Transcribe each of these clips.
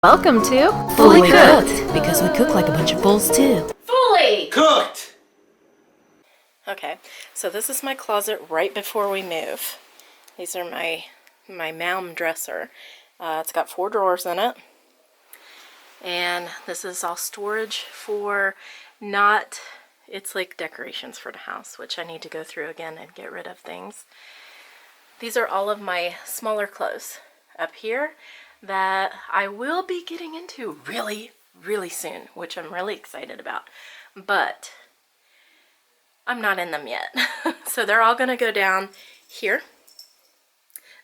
Welcome to Fully Cooked, because we cook like a bunch of fools too. Fully Cooked! Okay, so this is my closet right before we move. These are my Malm dresser. It's got 4 drawers in it. And this is all storage for it's like decorations for the house, which I need to go through again and get rid of things. These are all of my smaller clothes up here that I will be getting into really, really soon, which I'm really excited about. But I'm not in them yet. So they're all gonna go down here.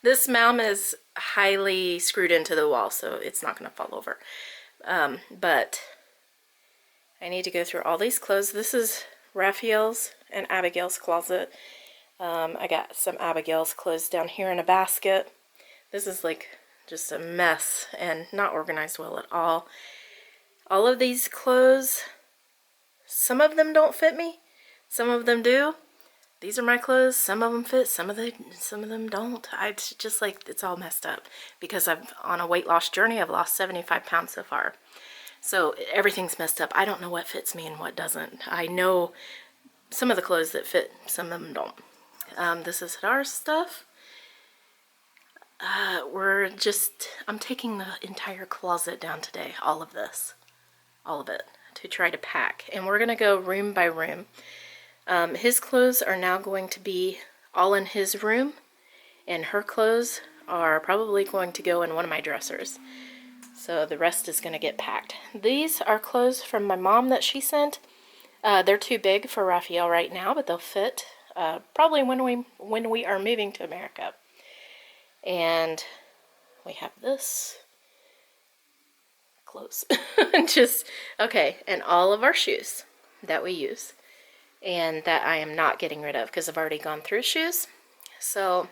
This Malm is highly screwed into the wall, so it's not gonna fall over. But I need to go through all these clothes. This is Raphael's and Abigail's closet. I got some Abigail's clothes down here in a basket. This is like just a mess and not organized well at all. All of these clothes, some of them don't fit me, some of them do. These are my clothes, some of them fit, some of them don't. It's just like, it's all messed up because I'm on a weight loss journey. I've lost 75 pounds so far. So everything's messed up. I don't know what fits me and what doesn't. I know some of the clothes that fit, some of them don't. This is our stuff. I'm taking the entire closet down today, all of it, to try to pack. And we're gonna go room by room. His clothes are now going to be all in his room, and her clothes are probably going to go in one of my dressers. So the rest is gonna get packed. These are clothes from my mom that she sent. They're too big for Raphael right now, but they'll fit probably when we are moving to America. And we have this clothes. Okay, and all of our shoes that we use and that I am not getting rid of because I've already gone through shoes. So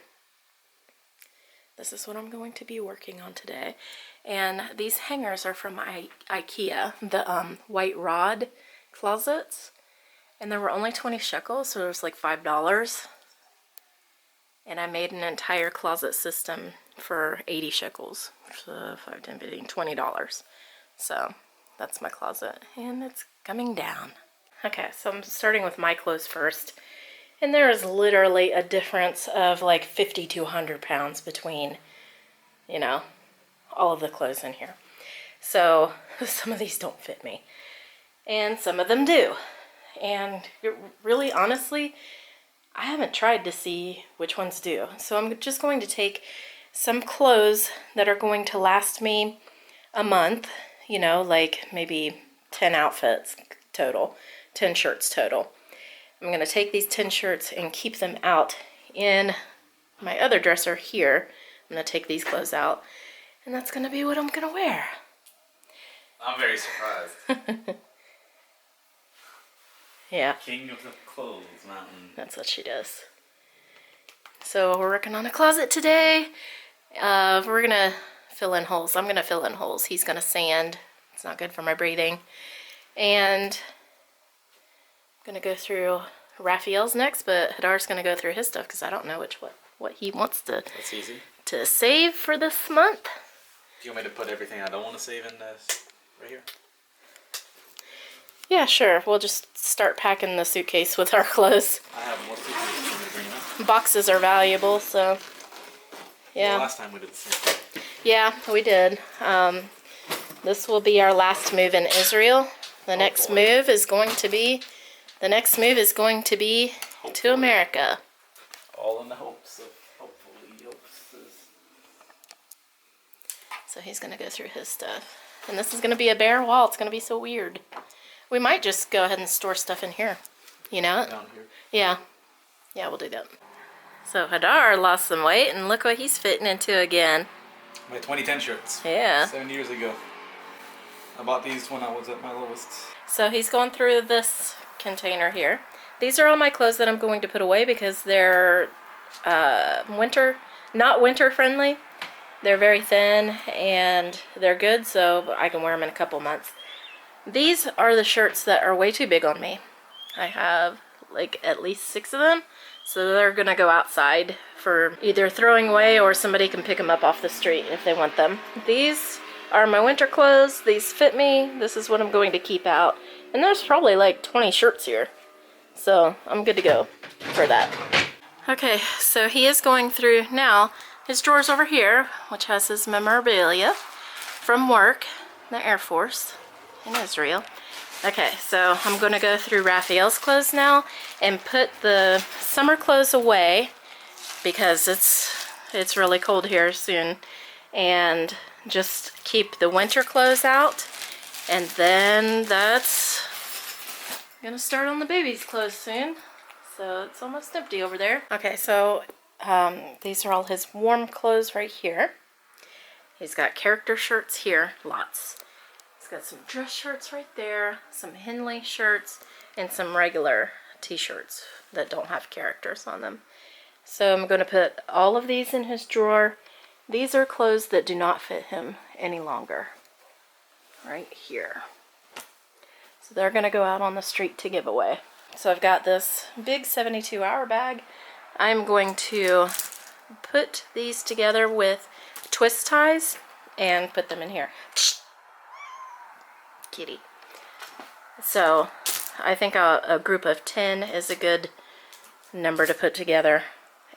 this is what I'm going to be working on today. And these hangers are from IKEA, the white rod closets. And there were only 20 shekels, so it was like $5. And I made an entire closet system for 80 shekels. So 5, 10, 15, $20. So that's my closet. And it's coming down. Okay, so I'm starting with my clothes first. And there is literally a difference of like 50 to 100 pounds between, all of the clothes in here. So some of these don't fit me. And some of them do. And really, honestly, I haven't tried to see which ones do. So I'm just going to take some clothes that are going to last me a month, like maybe 10 outfits total, 10 shirts total. I'm going to take these 10 shirts and keep them out in my other dresser here. I'm going to take these clothes out, and that's going to be what I'm going to wear. I'm very surprised. Yeah. King of the Clothes Mountain. That's what she does. So we're working on a closet today. We're going to fill in holes. I'm going to fill in holes. He's going to sand. It's not good for my breathing. And I'm going to go through Raphael's next, but Hadar's going to go through his stuff because I don't know what he wants That's easy. to save for this month. Do you want me to put everything I don't want to save in this right here? Yeah, sure. We'll just start packing the suitcase with our clothes. I have more suitcases to bring in. Boxes are valuable, so yeah. Well, last time we did the same thing. Yeah, we did. This will be our last move in Israel. The next move is going to be to America. All in the hopes of So he's going to go through his stuff. And this is going to be a bare wall. It's going to be so weird. We might just go ahead and store stuff in here. You know? Down here. Yeah. Yeah, we'll do that. So Hadar lost some weight, and look what he's fitting into again. My 2010 shirts. Yeah. 7 years ago. I bought these when I was at my lowest. So he's going through this container here. These are all my clothes that I'm going to put away because they're not winter friendly. They're very thin and they're good, so I can wear them in a couple months. These are the shirts that are way too big on me. I have like at least 6 of them, so they're gonna go outside for either throwing away or somebody can pick them up off the street if they want them. These are my winter clothes. These fit me. This is what I'm going to keep out. And there's probably like 20 shirts here. So I'm good to go for that. Okay, so he is going through now his drawers over here, which has his memorabilia from work, the Air Force in Israel. Okay, so I'm going to go through Raphael's clothes now and put the summer clothes away because it's really cold here soon, and just keep the winter clothes out. And then that's gonna start on the baby's clothes soon. So it's almost empty over there. Okay, so these are all his warm clothes right here. He's got character shirts here, lots. He's got some dress shirts right there, some Henley shirts, and some regular t-shirts that don't have characters on them. So I'm going to put all of these in his drawer. These are clothes that do not fit him any longer. Right here. So they're going to go out on the street to give away. So I've got this big 72-hour bag. I'm going to put these together with twist ties and put them in here. Kitty. So I think a group of 10 is a good number to put together,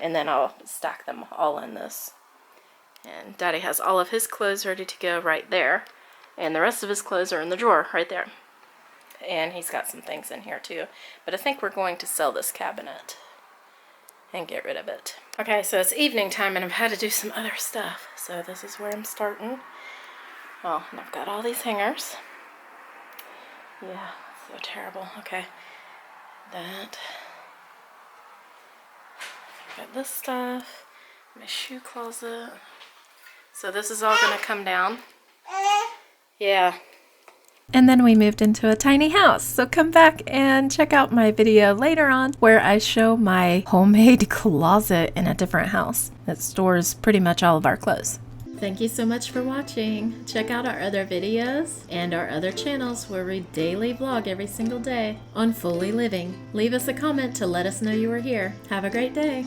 and then I'll stack them all in this. And Daddy has all of his clothes ready to go right there, and the rest of his clothes are in the drawer right there. And he's got some things in here too, but I think we're going to sell this cabinet and get rid of it. Okay, so it's evening time and I've had to do some other stuff, so this is where I'm starting. Oh, and I've got all these hangers. Yeah, so terrible. Okay, that. Got this stuff, my shoe closet. So this is all gonna come down. Yeah. And then we moved into a tiny house. So come back and check out my video later on where I show my homemade closet in a different house that stores pretty much all of our clothes. Thank you so much for watching. Check out our other videos and our other channels where we daily vlog every single day on Fully Living. Leave us a comment to let us know you were here. Have a great day.